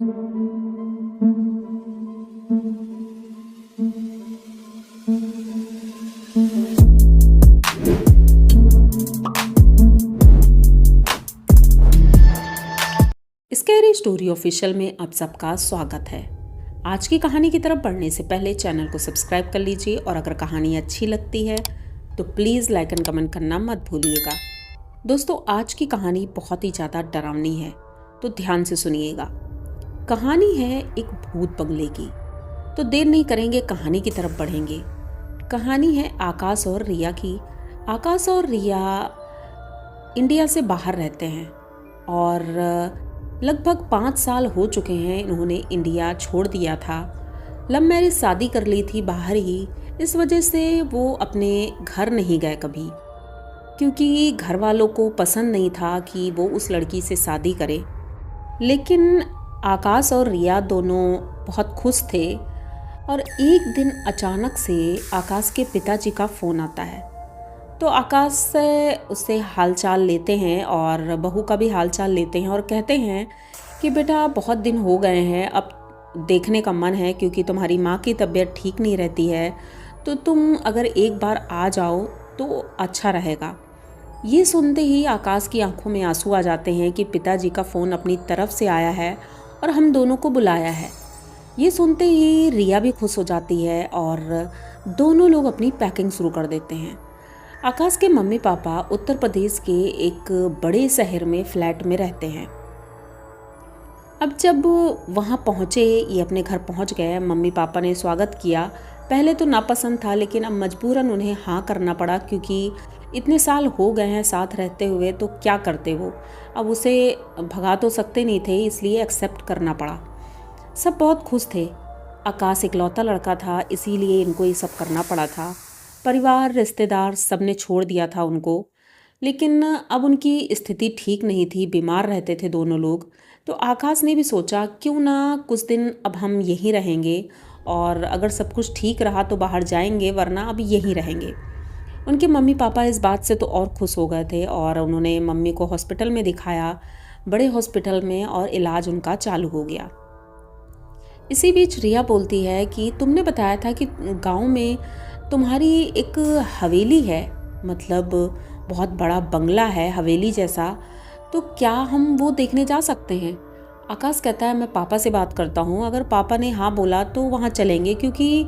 Scary story official में आप सबका स्वागत है। आज की कहानी की तरफ बढ़ने से पहले चैनल को सब्सक्राइब कर लीजिए और अगर कहानी अच्छी लगती है तो प्लीज़ लाइक एंड कमेंट करना मत भूलिएगा। दोस्तों, आज की कहानी बहुत ही ज़्यादा डरावनी है, तो ध्यान से सुनिएगा। कहानी है एक भूत बंगले की। तो देर नहीं करेंगे, कहानी की तरफ बढ़ेंगे। कहानी है आकाश और रिया की। आकाश और रिया इंडिया से बाहर रहते हैं और लगभग 5 साल हो चुके हैं इन्होंने इंडिया छोड़ दिया था। लव मैरिज शादी कर ली थी बाहर ही, इस वजह से वो अपने घर नहीं गए कभी, क्योंकि घर वालों को पसंद नहीं था कि वो उस लड़की से शादी करे। लेकिन आकाश और रिया दोनों बहुत खुश थे और एक दिन अचानक से आकाश के पिताजी का फ़ोन आता है। तो आकाश से उससे हालचाल लेते हैं और बहू का भी हालचाल लेते हैं और कहते हैं कि बेटा बहुत दिन हो गए हैं, अब देखने का मन है क्योंकि तुम्हारी माँ की तबीयत ठीक नहीं रहती है, तो तुम अगर एक बार आ जाओ तो अच्छा रहेगा। ये सुनते ही आकाश की आंखों में आंसू आ जाते हैं कि पिताजी का फ़ोन अपनी तरफ से आया है और हम दोनों को बुलाया है। ये सुनते ही रिया भी खुश हो जाती है और दोनों लोग अपनी पैकिंग शुरू कर देते हैं। आकाश के मम्मी पापा उत्तर प्रदेश के एक बड़े शहर में फ्लैट में रहते हैं। अब जब वहाँ पहुँचे, ये अपने घर पहुँच गए, मम्मी पापा ने स्वागत किया। पहले तो नापसंद था, लेकिन अब मजबूरन उन्हें हाँ करना पड़ा, क्योंकि इतने साल हो गए हैं साथ रहते हुए, तो क्या करते वो। अब उसे भगा तो सकते नहीं थे, इसलिए एक्सेप्ट करना पड़ा। सब बहुत खुश थे। आकाश इकलौता लड़का था, इसीलिए इनको ये सब करना पड़ा था। परिवार, रिश्तेदार सब ने छोड़ दिया था उनको, लेकिन अब उनकी स्थिति ठीक नहीं थी, बीमार रहते थे दोनों लोग। तो आकाश ने भी सोचा क्यों ना कुछ दिन अब हम यहीं रहेंगे और अगर सब कुछ ठीक रहा तो बाहर जाएंगे, वरना अब यहीं रहेंगे। उनके मम्मी पापा इस बात से तो और खुश हो गए थे और उन्होंने मम्मी को हॉस्पिटल में दिखाया, बड़े हॉस्पिटल में, और इलाज उनका चालू हो गया। इसी बीच रिया बोलती है कि तुमने बताया था कि गाँव में तुम्हारी एक हवेली है, मतलब बहुत बड़ा बंगला है हवेली जैसा, तो क्या हम वो देखने जा सकते हैं? आकाश कहता है मैं पापा से बात करता हूँ, अगर पापा ने हाँ बोला तो वहाँ चलेंगे, क्योंकि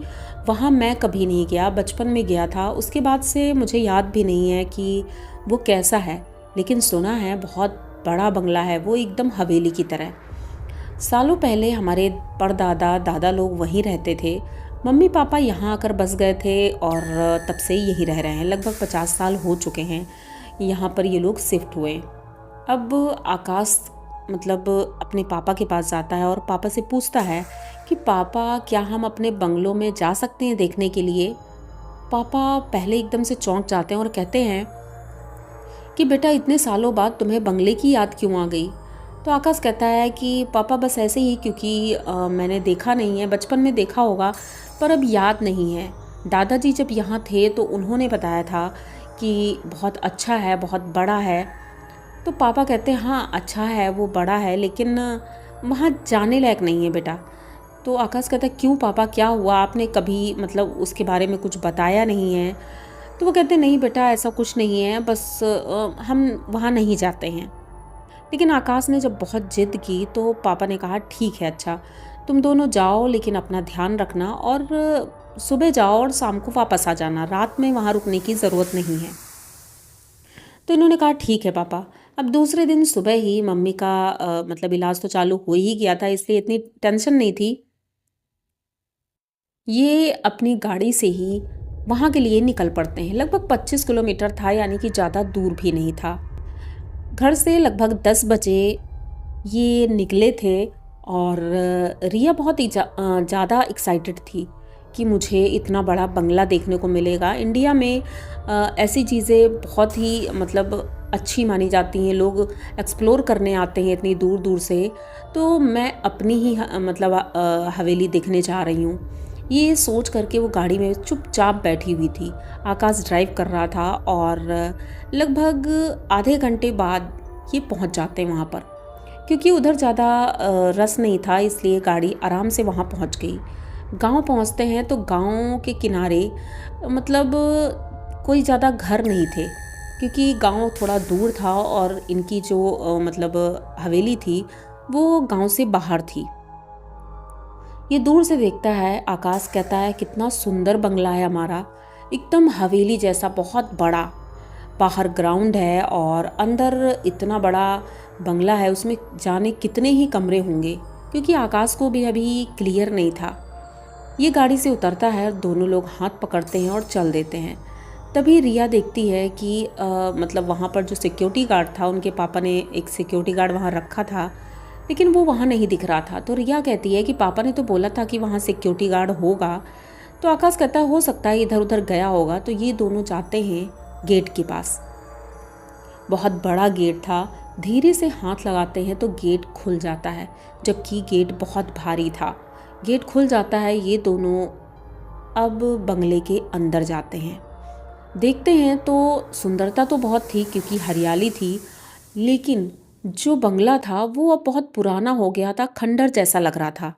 वहाँ मैं कभी नहीं गया, बचपन में गया था, उसके बाद से मुझे याद भी नहीं है कि वो कैसा है, लेकिन सुना है बहुत बड़ा बंगला है वो, एकदम हवेली की तरह। सालों पहले हमारे परदादा दादा लोग वहीं रहते थे, मम्मी पापा यहाँ आकर बस गए थे और तब से यहीं रह रहे हैं। लगभग 50 साल हो चुके हैं यहाँ पर ये लोग शिफ्ट हुए। अब आकाश अपने पापा के पास जाता है और पापा से पूछता है कि पापा क्या हम अपने बंगलों में जा सकते हैं देखने के लिए? पापा पहले एकदम से चौंक जाते हैं और कहते हैं कि बेटा इतने सालों बाद तुम्हें बंगले की याद क्यों आ गई? तो आकाश कहता है कि पापा बस ऐसे ही, क्योंकि मैंने देखा नहीं है, बचपन में देखा होगा पर अब याद नहीं है। दादाजी जब यहाँ थे तो उन्होंने बताया था कि बहुत अच्छा है, बहुत बड़ा है। तो पापा कहते हैं हाँ अच्छा है, वो बड़ा है, लेकिन वहाँ जाने लायक नहीं है बेटा। तो आकाश कहता है क्यों पापा, क्या हुआ? आपने कभी उसके बारे में कुछ बताया नहीं है? तो वो कहते नहीं बेटा ऐसा कुछ नहीं है, बस हम वहाँ नहीं जाते हैं। लेकिन आकाश ने जब बहुत जिद की तो पापा ने कहा ठीक है, अच्छा तुम दोनों जाओ, लेकिन अपना ध्यान रखना और सुबह जाओ और शाम को वापस आ जाना, रात में वहाँ रुकने की ज़रूरत नहीं है। तो इन्होंने कहा ठीक है पापा। अब दूसरे दिन सुबह ही मम्मी का इलाज तो चालू हो ही गया था, इसलिए इतनी टेंशन नहीं थी। ये अपनी गाड़ी से ही वहाँ के लिए निकल पड़ते हैं। लगभग 25 किलोमीटर था, यानी कि ज़्यादा दूर भी नहीं था। घर से लगभग 10 बजे ये निकले थे और रिया बहुत ही ज़्यादा एक्साइटेड थी कि मुझे इतना बड़ा बंगला देखने को मिलेगा। इंडिया में ऐसी चीज़ें बहुत ही अच्छी मानी जाती हैं, लोग एक्सप्लोर करने आते हैं इतनी दूर दूर से, तो मैं अपनी ही हवेली देखने जा रही हूँ। ये सोच करके वो गाड़ी में चुपचाप बैठी हुई थी। आकाश ड्राइव कर रहा था और लगभग आधे घंटे बाद ये पहुंच जाते हैं वहाँ पर, क्योंकि उधर ज़्यादा रस नहीं था, इसलिए गाड़ी आराम से वहाँ पहुँच गई। गांव पहुँचते हैं तो गांव के किनारे मतलब कोई ज़्यादा घर नहीं थे, क्योंकि गांव थोड़ा दूर था और इनकी जो मतलब हवेली थी वो गांव से बाहर थी। ये दूर से देखता है, आकाश कहता है कितना सुंदर बंगला है हमारा, एकदम हवेली जैसा बहुत बड़ा। बाहर ग्राउंड है और अंदर इतना बड़ा बंगला है, उसमें जाने कितने ही कमरे होंगे, क्योंकि आकाश को भी अभी क्लियर नहीं था। ये गाड़ी से उतरता है, दोनों लोग हाथ पकड़ते हैं और चल देते हैं। तभी रिया देखती है कि मतलब वहाँ पर जो सिक्योरिटी गार्ड था, उनके पापा ने एक सिक्योरिटी गार्ड वहाँ रखा था, लेकिन वो वहाँ नहीं दिख रहा था। तो रिया कहती है कि पापा ने तो बोला था कि वहाँ सिक्योरिटी गार्ड होगा। तो आकाश कहता है हो सकता है इधर उधर गया होगा। तो ये दोनों जाते हैं गेट के पास। बहुत बड़ा गेट था, धीरे से हाथ लगाते हैं तो गेट खुल जाता है, जबकि गेट बहुत भारी था। गेट खुल जाता है, ये दोनों अब बंगले के अंदर जाते हैं। देखते हैं तो सुंदरता तो बहुत थी क्योंकि हरियाली थी, लेकिन जो बंगला था वो अब बहुत पुराना हो गया था, खंडर जैसा लग रहा था।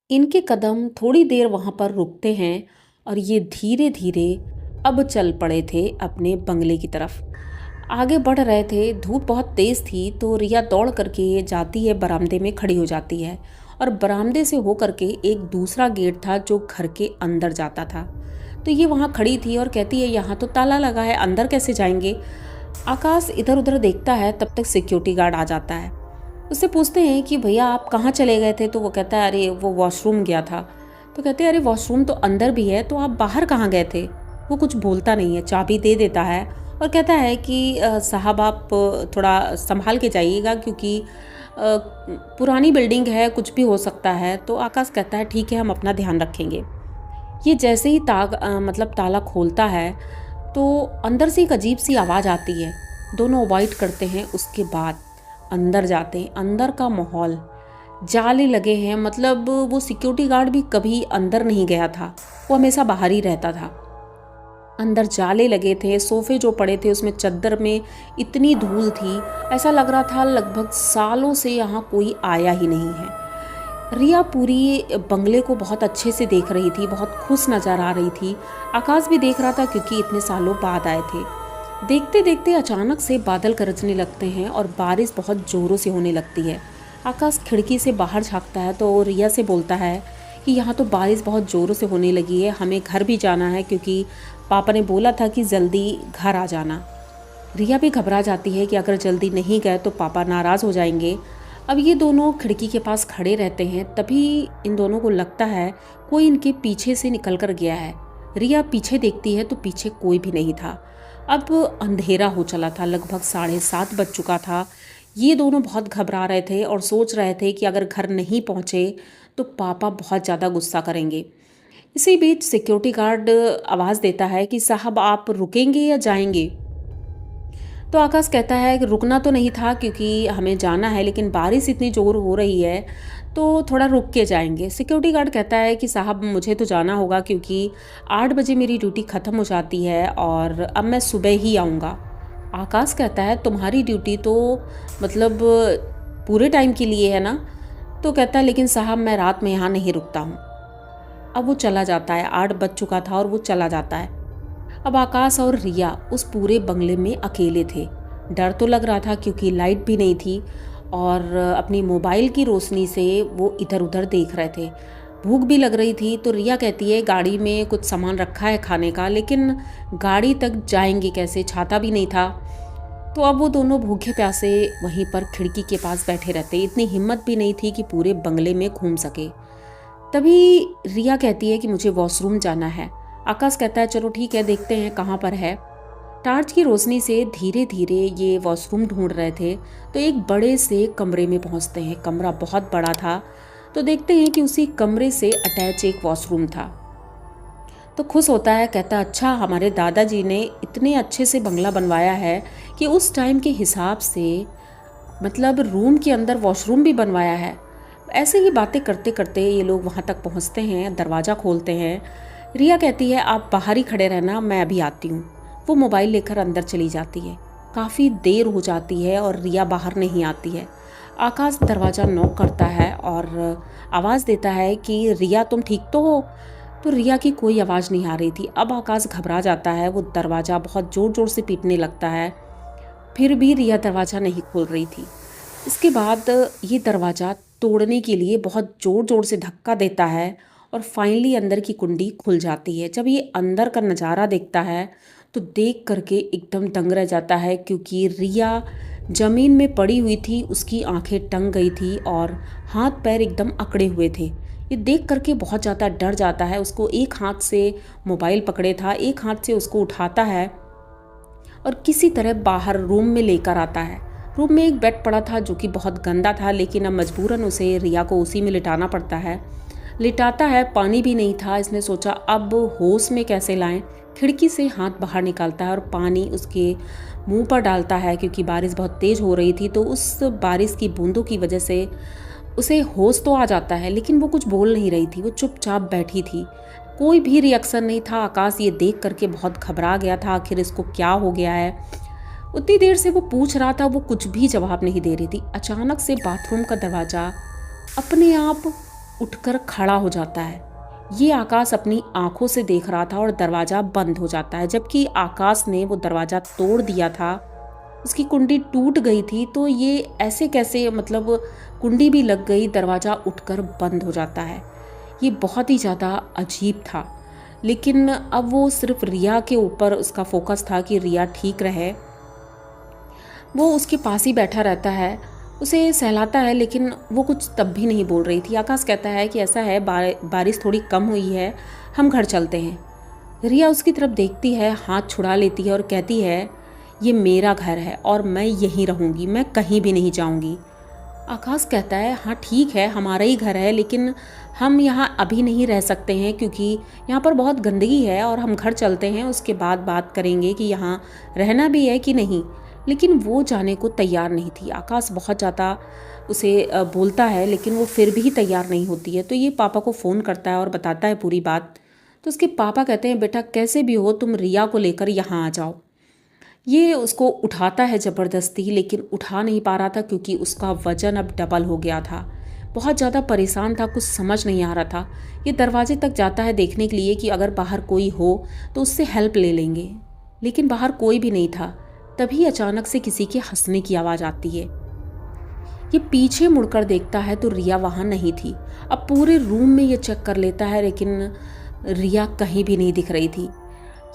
इनके कदम थोड़ी देर वहाँ पर रुकते हैं और ये धीरे धीरे अब चल पड़े थे अपने बंगले की तरफ। आगे बढ़ रहे थे, धूप बहुत तेज़ थी, तो रिया दौड़ करके जाती है, बरामदे में खड़ी हो जाती है और बरामदे से होकर के एक दूसरा गेट था जो घर के अंदर जाता था। तो ये वहाँ खड़ी थी और कहती है यहाँ तो ताला लगा है, अंदर कैसे जाएंगे। आकाश इधर उधर देखता है, तब तक सिक्योरिटी गार्ड आ जाता है। उससे पूछते हैं कि भैया आप कहाँ चले गए थे। तो वो कहता है अरे वो वॉशरूम गया था। तो कहते हैं अरे वॉशरूम तो अंदर भी है, तो आप बाहर कहाँ गए थे। वो कुछ बोलता नहीं है, चाबी दे देता है और कहता है कि साहब आप थोड़ा संभाल के जाइएगा, क्योंकि पुरानी बिल्डिंग है, कुछ भी हो सकता है। तो आकाश कहता है ठीक है, हम अपना ध्यान रखेंगे। ये जैसे ही मतलब ताला खोलता है तो अंदर से एक अजीब सी आवाज़ आती है। दोनों अवॉइड करते हैं, उसके बाद अंदर जाते हैं। अंदर का माहौल, जाले लगे हैं, मतलब वो सिक्योरिटी गार्ड भी कभी अंदर नहीं गया था, वो हमेशा बाहर ही रहता था। अंदर जाले लगे थे, सोफे जो पड़े थे उसमें चद्दर में इतनी धूल थी, ऐसा लग रहा था लगभग सालों से यहाँ कोई आया ही नहीं है। रिया पूरी बंगले को बहुत अच्छे से देख रही थी, बहुत खुश नज़र आ रही थी। आकाश भी देख रहा था क्योंकि इतने सालों बाद आए थे। देखते देखते अचानक से बादल गरजने लगते हैं और बारिश बहुत ज़ोरों से होने लगती है। आकाश खिड़की से बाहर झांकता है तो रिया से बोलता है कि यहाँ तो बारिश बहुत ज़ोरों से होने लगी है, हमें घर भी जाना है, क्योंकि पापा ने बोला था कि जल्दी घर आ जाना। रिया भी घबरा जाती है कि अगर जल्दी नहीं गए तो पापा नाराज़ हो जाएंगे। अब ये दोनों खिड़की के पास खड़े रहते हैं, तभी इन दोनों को लगता है कोई इनके पीछे से निकल कर गया है। रिया पीछे देखती है तो पीछे कोई भी नहीं था। अब अंधेरा हो चला था, लगभग 7:30 बज चुका था। ये दोनों बहुत घबरा रहे थे और सोच रहे थे कि अगर घर नहीं पहुँचे तो पापा बहुत ज़्यादा गुस्सा करेंगे। इसी बीच सिक्योरिटी गार्ड आवाज़ देता है कि साहब आप रुकेंगे या जाएंगे। तो आकाश कहता है कि रुकना तो नहीं था क्योंकि हमें जाना है, लेकिन बारिश इतनी ज़ोर हो रही है तो थोड़ा रुक के जाएंगे। सिक्योरिटी गार्ड कहता है कि साहब मुझे तो जाना होगा क्योंकि 8 बजे मेरी ड्यूटी ख़त्म हो जाती है और अब मैं सुबह ही आऊँगा। आकाश कहता है तुम्हारी ड्यूटी तो मतलब पूरे टाइम के लिए है ना। तो कहता है लेकिन साहब मैं रात में यहाँ नहीं रुकता हूँ। अब वो चला जाता है, 8 बज चुका था और वो चला जाता है। अब आकाश और रिया उस पूरे बंगले में अकेले थे। डर तो लग रहा था क्योंकि लाइट भी नहीं थी और अपनी मोबाइल की रोशनी से वो इधर उधर देख रहे थे। भूख भी लग रही थी। तो रिया कहती है गाड़ी में कुछ सामान रखा है खाने का, लेकिन गाड़ी तक जाएंगे कैसे, छाता भी नहीं था। तो अब वो दोनों भूखे प्यासे वहीं पर खिड़की के पास बैठे रहते। इतनी हिम्मत भी नहीं थी कि पूरे बंगले में घूम सके। तभी रिया कहती है कि मुझे वॉशरूम जाना है। आकाश कहता है चलो ठीक है, देखते हैं कहाँ पर है। टार्च की रोशनी से धीरे धीरे ये वॉशरूम ढूंढ रहे थे तो एक बड़े से कमरे में पहुंचते हैं। कमरा बहुत बड़ा था। तो देखते हैं कि उसी कमरे से अटैच एक वॉशरूम था। तो खुश होता है, कहता अच्छा हमारे दादाजी ने इतने अच्छे से बंगला बनवाया है कि उस टाइम के हिसाब से मतलब रूम के अंदर वॉशरूम भी बनवाया है। ऐसे ही बातें करते करते ये लोग वहाँ तक पहुँचते हैं, दरवाज़ा खोलते हैं। रिया कहती है आप बाहर ही खड़े रहना, मैं अभी आती हूँ। वो मोबाइल लेकर अंदर चली जाती है। काफ़ी देर हो जाती है और रिया बाहर नहीं आती है। आकाश दरवाज़ा नॉक करता है और आवाज़ देता है कि रिया तुम ठीक तो हो? तो रिया की कोई आवाज़ नहीं आ रही थी। अब आकाश घबरा जाता है, वो दरवाज़ा बहुत ज़ोर ज़ोर से पीटने लगता है, फिर भी रिया दरवाज़ा नहीं खोल रही थी। इसके बाद ये दरवाज़ा तोड़ने के लिए बहुत ज़ोर ज़ोर से धक्का देता है और फाइनली अंदर की कुंडी खुल जाती है। जब ये अंदर का नज़ारा देखता है तो देख करके एकदम दंग रह जाता है, क्योंकि रिया ज़मीन में पड़ी हुई थी, उसकी आंखें टंग गई थी और हाथ पैर एकदम अकड़े हुए थे। ये देख करके बहुत ज़्यादा डर जाता है। उसको एक हाथ से मोबाइल पकड़े था, एक हाथ से उसको उठाता है और किसी तरह बाहर रूम में लेकर आता है। रूम में एक बेड पड़ा था जो कि बहुत गंदा था, लेकिन अब मजबूरन उसे रिया को उसी में लिटाना पड़ता है। लिटाता है, पानी भी नहीं था। इसने सोचा अब होश में कैसे लाएं। खिड़की से हाथ बाहर निकालता है और पानी उसके मुंह पर डालता है, क्योंकि बारिश बहुत तेज़ हो रही थी। तो उस बारिश की बूंदों की वजह से उसे होश तो आ जाता है, लेकिन वो कुछ बोल नहीं रही थी। वो चुपचाप बैठी थी, कोई भी रिएक्शन नहीं था। आकाश ये देख करके बहुत घबरा गया था, आखिर इसको क्या हो गया है। उतनी देर से वो पूछ रहा था, वो कुछ भी जवाब नहीं दे रही थी। अचानक से बाथरूम का दरवाज़ा अपने आप उठकर खड़ा हो जाता है। ये आकाश अपनी आंखों से देख रहा था और दरवाज़ा बंद हो जाता है, जबकि आकाश ने वो दरवाज़ा तोड़ दिया था। उसकी कुंडी टूट गई थी, तो ये ऐसे कैसे, मतलब कुंडी भी लग गई, दरवाज़ा उठकर बंद हो जाता है। ये बहुत ही ज़्यादा अजीब था, लेकिन अब वो सिर्फ रिया के ऊपर उसका फोकस था कि रिया ठीक रहे। वो उसके पास ही बैठा रहता है, उसे सहलाता है, लेकिन वो कुछ तब भी नहीं बोल रही थी। आकाश कहता है कि ऐसा है, बारिश थोड़ी कम हुई है, हम घर चलते हैं। रिया उसकी तरफ देखती है, हाथ छुड़ा लेती है और कहती है ये मेरा घर है और मैं यहीं रहूँगी, मैं कहीं भी नहीं जाऊँगी। आकाश कहता है हाँ ठीक है, हमारा ही घर है, लेकिन हम यहाँ अभी नहीं रह सकते हैं, क्योंकि यहाँ पर बहुत गंदगी है और हम घर चलते हैं, उसके बाद बात करेंगे कि यहाँ रहना भी है कि नहीं। लेकिन वो जाने को तैयार नहीं थी। आकाश बहुत ज़्यादा उसे बोलता है, लेकिन वो फिर भी तैयार नहीं होती है। तो ये पापा को फ़ोन करता है और बताता है पूरी बात। तो उसके पापा कहते हैं बेटा कैसे भी हो तुम रिया को लेकर यहाँ आ जाओ। ये उसको उठाता है ज़बरदस्ती, लेकिन उठा नहीं पा रहा था, क्योंकि उसका वज़न अब डबल हो गया था। बहुत ज़्यादा परेशान था, कुछ समझ नहीं आ रहा था। ये दरवाजे तक जाता है देखने के लिए कि अगर बाहर कोई हो तो उससे हेल्प ले लेंगे, लेकिन बाहर कोई भी नहीं था। तभी अचानक से किसी के हंसने की आवाज़ आती है। ये पीछे मुड़कर देखता है तो रिया वहाँ नहीं थी। अब पूरे रूम में ये चेक कर लेता है, लेकिन रिया कहीं भी नहीं दिख रही थी।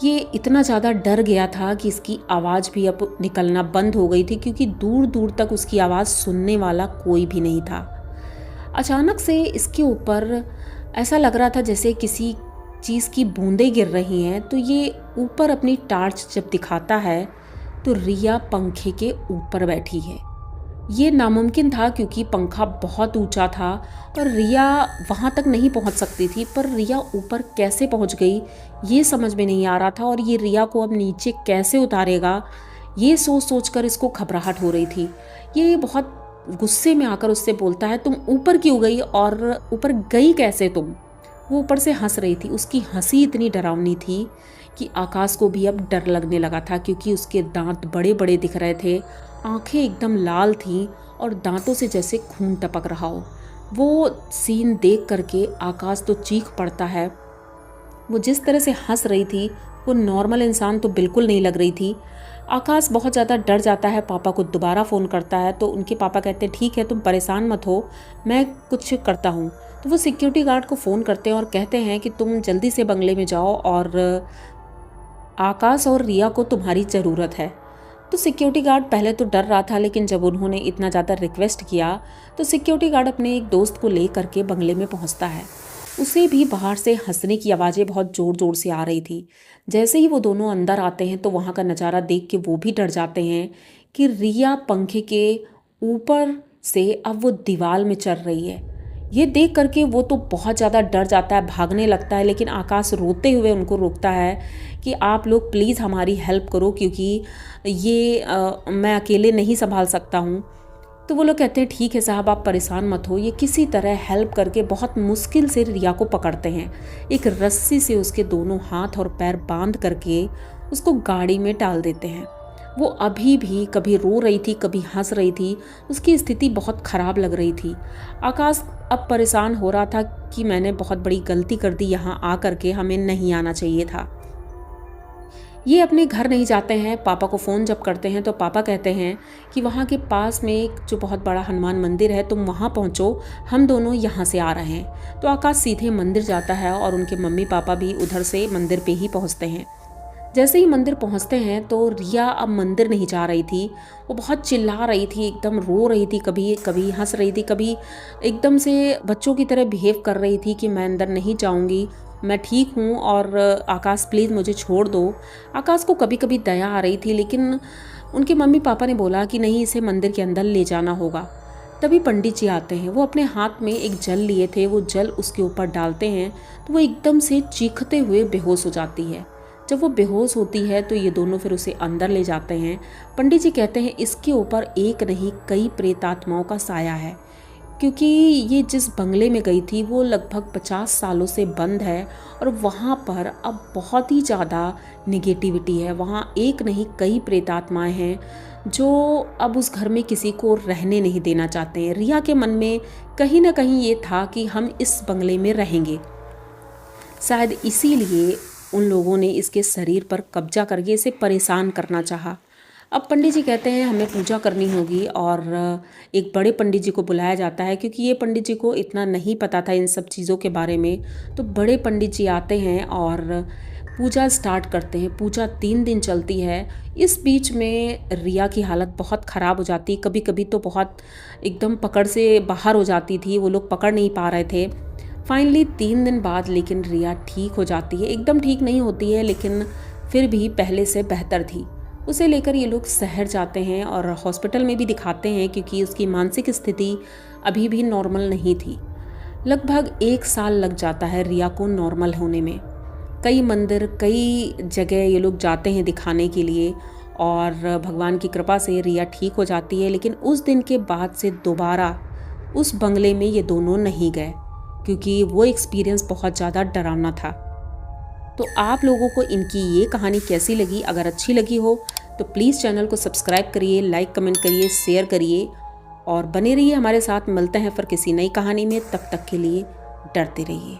ये इतना ज़्यादा डर गया था कि इसकी आवाज़ भी अब निकलना बंद हो गई थी, क्योंकि दूर दूर तक उसकी आवाज़ सुनने वाला कोई भी नहीं था। अचानक से इसके ऊपर ऐसा लग रहा था जैसे किसी चीज़ की बूंदें गिर रही हैं। तो ये ऊपर अपनी टार्च जब दिखाता है तो रिया पंखे के ऊपर बैठी है। ये नामुमकिन था, क्योंकि पंखा बहुत ऊंचा था और रिया वहाँ तक नहीं पहुँच सकती थी। पर रिया ऊपर कैसे पहुँच गई ये समझ में नहीं आ रहा था, और ये रिया को अब नीचे कैसे उतारेगा ये सोच सोच कर इसको घबराहट हो रही थी। ये बहुत गुस्से में आकर उससे बोलता है तुम ऊपर क्यों गई और ऊपर गई कैसे तुम। वो ऊपर से हंस रही थी। उसकी हंसी इतनी डरावनी थी कि आकाश को भी अब डर लगने लगा था, क्योंकि उसके दांत बड़े बड़े दिख रहे थे, आंखें एकदम लाल थीं और दांतों से जैसे खून टपक रहा हो। वो सीन देख करके आकाश तो चीख पड़ता है। वो जिस तरह से हंस रही थी वो नॉर्मल इंसान तो बिल्कुल नहीं लग रही थी। आकाश बहुत ज़्यादा डर जाता है, पापा को दोबारा फ़ोन करता है। तो उनके पापा कहते हैं ठीक है तुम परेशान मत हो, मैं कुछ करता हूँ। तो वो सिक्योरिटी गार्ड को फ़ोन करते हैं और कहते हैं कि तुम जल्दी से बंगले में जाओ और आकाश और रिया को तुम्हारी ज़रूरत है। तो सिक्योरिटी गार्ड पहले तो डर रहा था, लेकिन जब उन्होंने इतना ज़्यादा रिक्वेस्ट किया तो सिक्योरिटी गार्ड अपने एक दोस्त को ले करके बंगले में पहुंचता है। उसे भी बाहर से हंसने की आवाज़ें बहुत ज़ोर ज़ोर से आ रही थी। जैसे ही वो दोनों अंदर आते हैं तो वहाँ का नज़ारा देख के वो भी डर जाते हैं कि रिया पंखे के ऊपर से अब वो दीवार में चढ़ रही है। ये देख करके वो तो बहुत ज़्यादा डर जाता है, भागने लगता है। लेकिन आकाश रोते हुए उनको रोकता है कि आप लोग प्लीज़ हमारी हेल्प करो, क्योंकि ये मैं अकेले नहीं संभाल सकता हूँ। तो वो लोग कहते हैं ठीक है साहब आप परेशान मत हो। ये किसी तरह हेल्प करके बहुत मुश्किल से रिया को पकड़ते हैं। एक रस्सी से उसके दोनों हाथ और पैर बांध करके उसको गाड़ी में डाल देते हैं। वो अभी भी कभी रो रही थी, कभी हंस रही थी। उसकी स्थिति बहुत ख़राब लग रही थी। आकाश अब परेशान हो रहा था कि मैंने बहुत बड़ी गलती कर दी, यहाँ आ करके हमें नहीं आना चाहिए था। ये अपने घर नहीं जाते हैं। पापा को फ़ोन जब करते हैं तो पापा कहते हैं कि वहाँ के पास में एक जो बहुत बड़ा हनुमान मंदिर है, तुम वहाँ पहुँचो, हम दोनों यहाँ से आ रहे हैं। तो आकाश सीधे मंदिर जाता है और उनके मम्मी पापा भी उधर से मंदिर पे ही पहुँचते हैं। जैसे ही मंदिर पहुंचते हैं तो रिया अब मंदिर नहीं जा रही थी। वो बहुत चिल्ला रही थी, एकदम रो रही थी, कभी कभी हंस रही थी, कभी एकदम से बच्चों की तरह बिहेव कर रही थी कि मैं अंदर नहीं जाऊंगी, मैं ठीक हूँ और आकाश प्लीज़ मुझे छोड़ दो। आकाश को कभी कभी दया आ रही थी, लेकिन उनके मम्मी पापा ने बोला कि नहीं, इसे मंदिर के अंदर ले जाना होगा। तभी पंडित जी आते हैं। वो अपने हाथ में एक जल लिए थे, वो जल उसके ऊपर डालते हैं तो वो एकदम से चीखते हुए बेहोश हो जाती है। जब वो बेहोश होती है तो ये दोनों फिर उसे अंदर ले जाते हैं। पंडित जी कहते हैं इसके ऊपर एक नहीं कई प्रेतात्माओं का साया है, क्योंकि ये जिस बंगले में गई थी वो लगभग 50 सालों से बंद है और वहाँ पर अब बहुत ही ज़्यादा निगेटिविटी है। वहाँ एक नहीं कई प्रेतात्माएं हैं जो अब उस घर में किसी को रहने नहीं देना चाहते हैं। रिया के मन में कहीं ना कहीं ये था कि हम इस बंगले में रहेंगे। शायद इसीलिए उन लोगों ने इसके शरीर पर कब्जा करके इसे परेशान करना चाहा। अब पंडित जी कहते हैं हमें पूजा करनी होगी और एक बड़े पंडित जी को बुलाया जाता है, क्योंकि ये पंडित जी को इतना नहीं पता था इन सब चीज़ों के बारे में। तो बड़े पंडित जी आते हैं और पूजा स्टार्ट करते हैं। पूजा 3 दिन चलती है। इस बीच में रिया की हालत बहुत ख़राब हो जाती, कभी कभी तो बहुत एकदम पकड़ से बाहर हो जाती थी, वो लोग पकड़ नहीं पा रहे थे। फाइनली 3 दिन बाद लेकिन रिया ठीक हो जाती है। एकदम ठीक नहीं होती है, लेकिन फिर भी पहले से बेहतर थी। उसे लेकर ये लोग शहर जाते हैं और हॉस्पिटल में भी दिखाते हैं, क्योंकि उसकी मानसिक स्थिति अभी भी नॉर्मल नहीं थी। लगभग 1 साल लग जाता है रिया को नॉर्मल होने में। कई मंदिर, कई जगह ये लोग जाते हैं दिखाने के लिए और भगवान की कृपा से रिया ठीक हो जाती है। लेकिन उस दिन के बाद से दोबारा उस बंगले में ये दोनों नहीं गए, क्योंकि वो एक्सपीरियंस बहुत ज़्यादा डरावना था। तो आप लोगों को इनकी ये कहानी कैसी लगी? अगर अच्छी लगी हो तो प्लीज़ चैनल को सब्सक्राइब करिए, लाइक कमेंट करिए, शेयर करिए और बने रहिए हमारे साथ। मिलते हैं फिर किसी नई कहानी में। तब तक के लिए डरते रहिए।